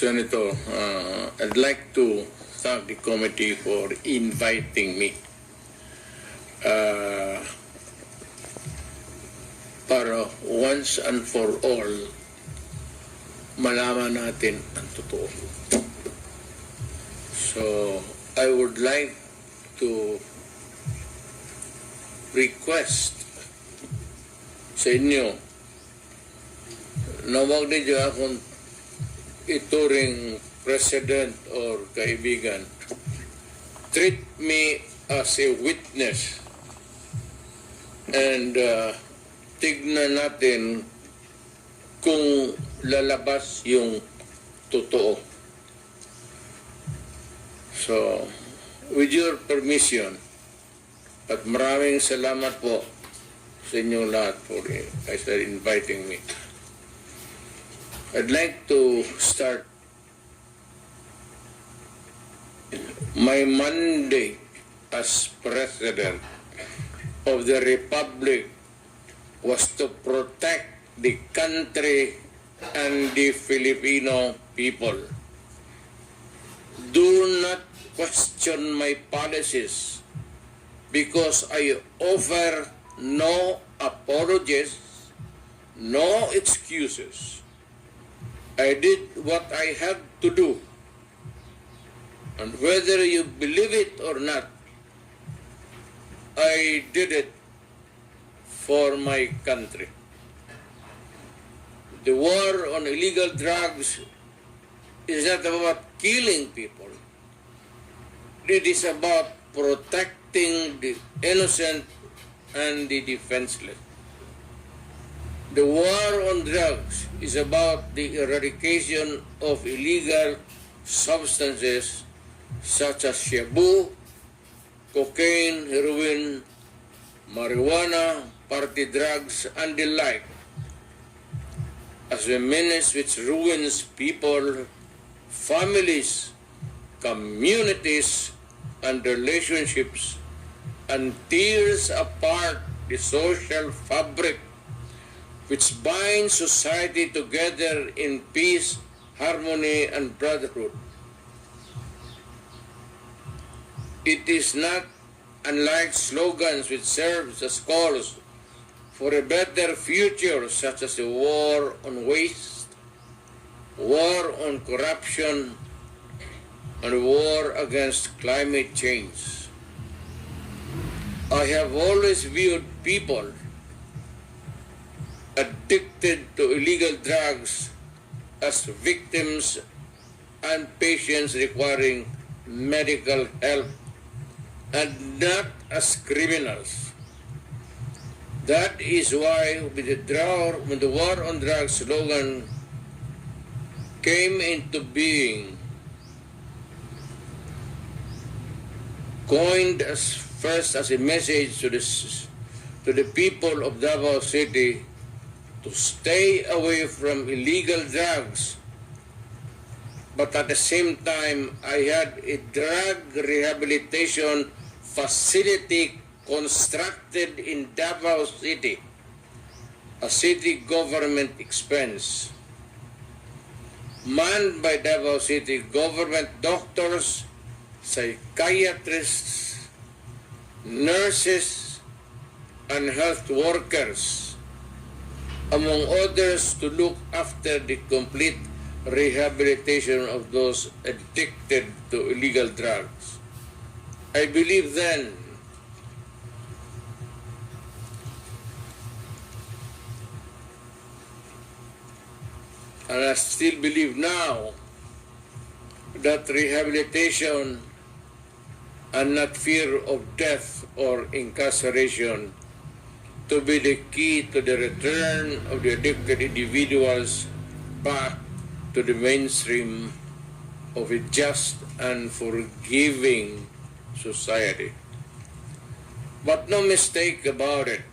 Senator, I'd like to thank the committee for inviting me para once and for all malaman natin ang totoo. So, I would like to request sa inyo na wag ninyo akong ituring president or kaibigan. Treat me as a witness and tignan natin kung lalabas yung totoo. So, with your permission, at maraming salamat po sa inyong lahat for inviting me. I'd like to start my mandate as President of the Republic was to protect the country and the Filipino people. Do not question my policies because I offer no apologies, no excuses. I did what I had to do. And whether you believe it or not, I did it for my country. The war on illegal drugs is not about killing people. It is about protecting the innocent and the defenseless. The war on drugs is about the eradication of illegal substances such as shabu, cocaine, heroin, marijuana, party drugs, and the like, as a menace which ruins people, families, communities, and relationships, and tears apart the social fabric which binds society together in peace, harmony, and brotherhood. It is not unlike slogans which serve as calls for a better future, such as the war on waste, war on corruption, and war against climate change. I have always viewed people addicted to illegal drugs as victims and patients requiring medical help and not as criminals. That is why when the war on drugs slogan came into being, coined first as a message to the people of Davao City to stay away from illegal drugs, but at the same time, I had a drug rehabilitation facility constructed in Davao City, a city government expense, manned by Davao City government doctors, psychiatrists, nurses, and health workers, among others, to look after the complete rehabilitation of those addicted to illegal drugs. I believe then and I still believe now that rehabilitation and not fear of death or incarceration to be the key to the return of the addicted individuals back to the mainstream of a just and forgiving society. But no mistake about it,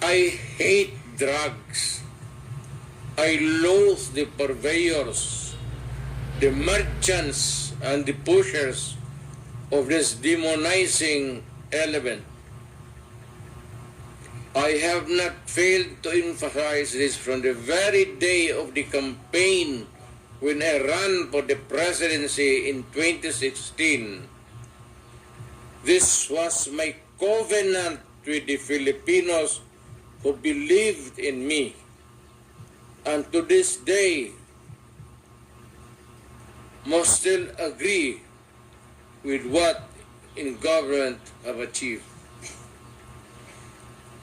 I hate drugs. I loathe the purveyors, the merchants, and the pushers of this demonizing element. I have not failed to emphasize this from the very day of the campaign when I ran for the presidency in 2016. This was my covenant with the Filipinos who believed in me. And to this day, must still agree with what in government have achieved.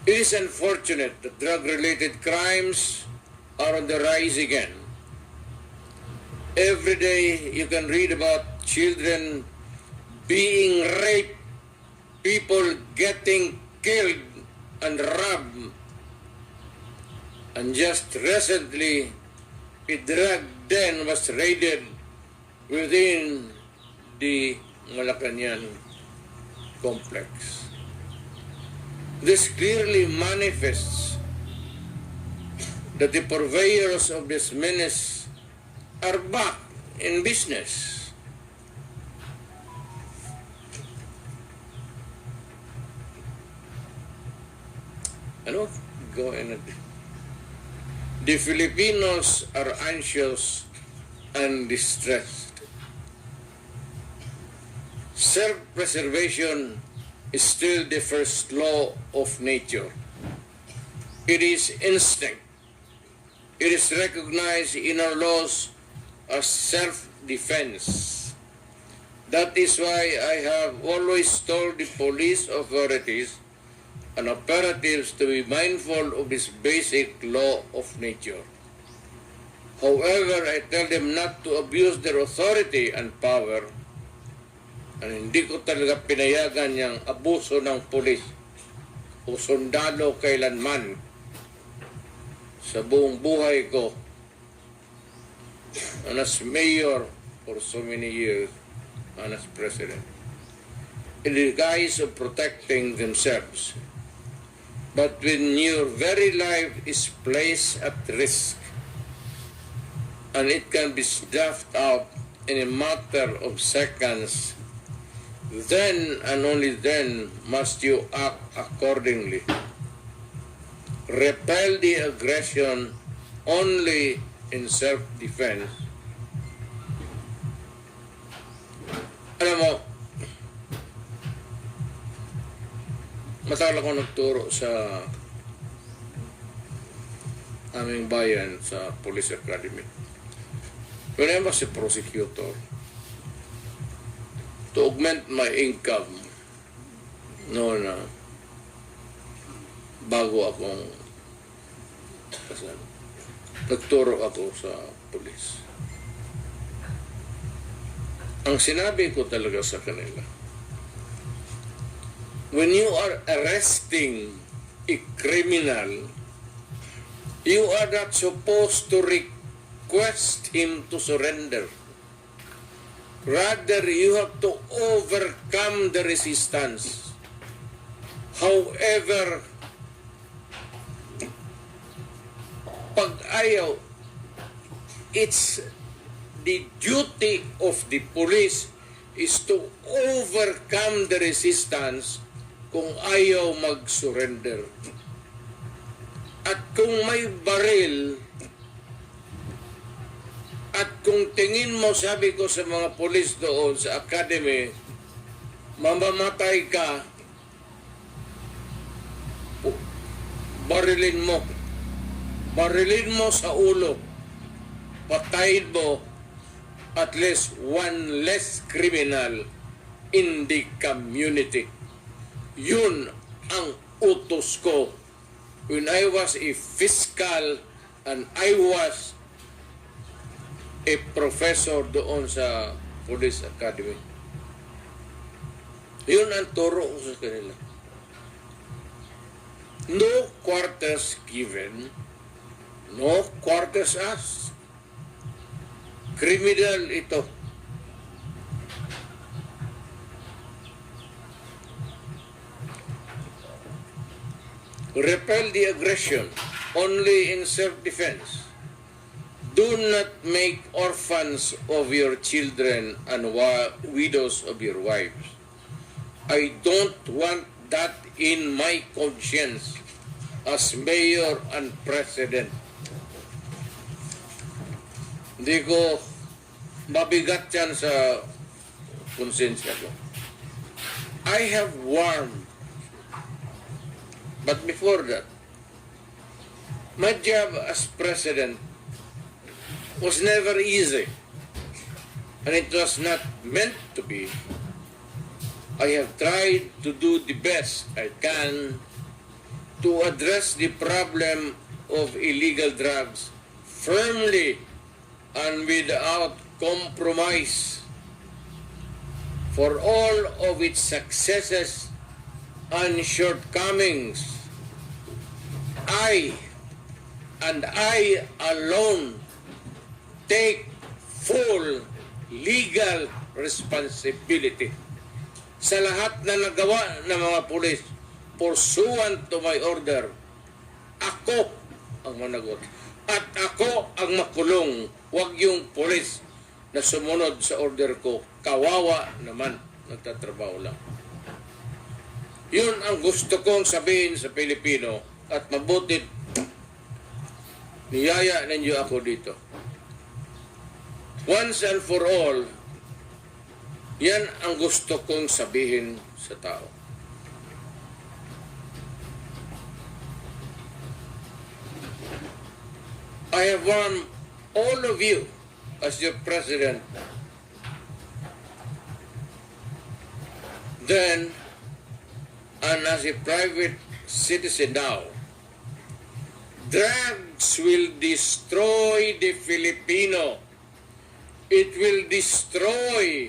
It is unfortunate that drug-related crimes are on the rise again. Every day you can read about children being raped, people getting killed and robbed. And just recently, a drug den was raided within the Malacanang complex. This clearly manifests that the purveyors of this menace are back in business. Ano? Go ahead. The Filipinos are anxious and distressed. Self-preservation is still the first law of nature. It is instinct. It is recognized in our laws as self-defense. That is why I have always told the police authorities and operatives to be mindful of this basic law of nature. However, I tell them not to abuse their authority and power. And hindi ko talaga pinayagan yung abuso ng pulis o sundalo kailanman sa buong buhay ko. And as mayor for so many years and as president, in the guise of protecting themselves. But when your very life is placed at risk, and it can be snuffed out in a matter of seconds, then and only then must you act accordingly. Repel the aggression only in self-defense. Alam mo, matagal ako nagturo sa aming bayan sa Police Academy. When I was a prosecutor, to augment my income noon bago akong kasal, nagturo ako sa pulis. Ang sinabi ko talaga sa kanila, when you are arresting a criminal, you are not supposed to request him to surrender. Rather, you have to overcome the resistance. However, pag ayaw, it's the duty of the police is to overcome the resistance kung ayaw mag-surrender. At kung may baril, at kung tingin mo, sabi ko sa mga polis doon sa academy, mamamatay ka, barilin mo. Barilin mo sa ulo. Patayin mo at least one less criminal in the community. Yun ang utos ko when I was a fiscal and I was a professor doon sa Police Academy. Yun ang turo ko sa kanila. No quarters given, no quarters asked. Criminal ito. Repel the aggression only in self-defense. Do not make orphans of your children and widows of your wives. I don't want that in my conscience. as mayor and president. Hindi ko mabigat yan sa konsensya ko. I have warned, but before that, my job as president was never easy, and it was not meant to be. I have tried to do the best I can to address the problem of illegal drugs firmly and without compromise. For all of its successes and shortcomings, I alone take full legal responsibility sa lahat na nagawa ng mga pulis pursuant to my order. Ako ang managot at ako ang makulong, wag yung pulis na sumunod sa order ko. Kawawa naman, nagtatrabaho lang. Yun ang gusto kong sabihin sa Pilipino at mabuti niyaya ninyo ako dito. Once and for all, yan ang gusto kong sabihin sa tao. I have warned all of you as your president then and as a private citizen now. Drugs will destroy the Filipino. It will destroy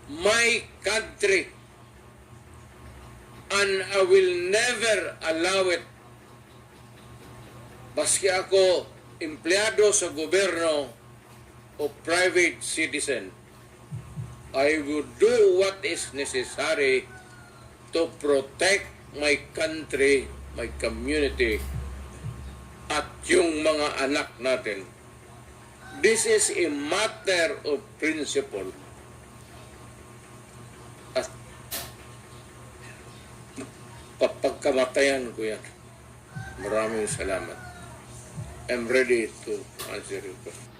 my country, and I will never allow it. Baski ako empleyado sa gobyerno o private citizen, I would do what is necessary to protect my country, my community, at yung mga anak natin. This is a matter of principle. At papagkamatayan ko yan. Maraming salamat. I'm ready to answer your question.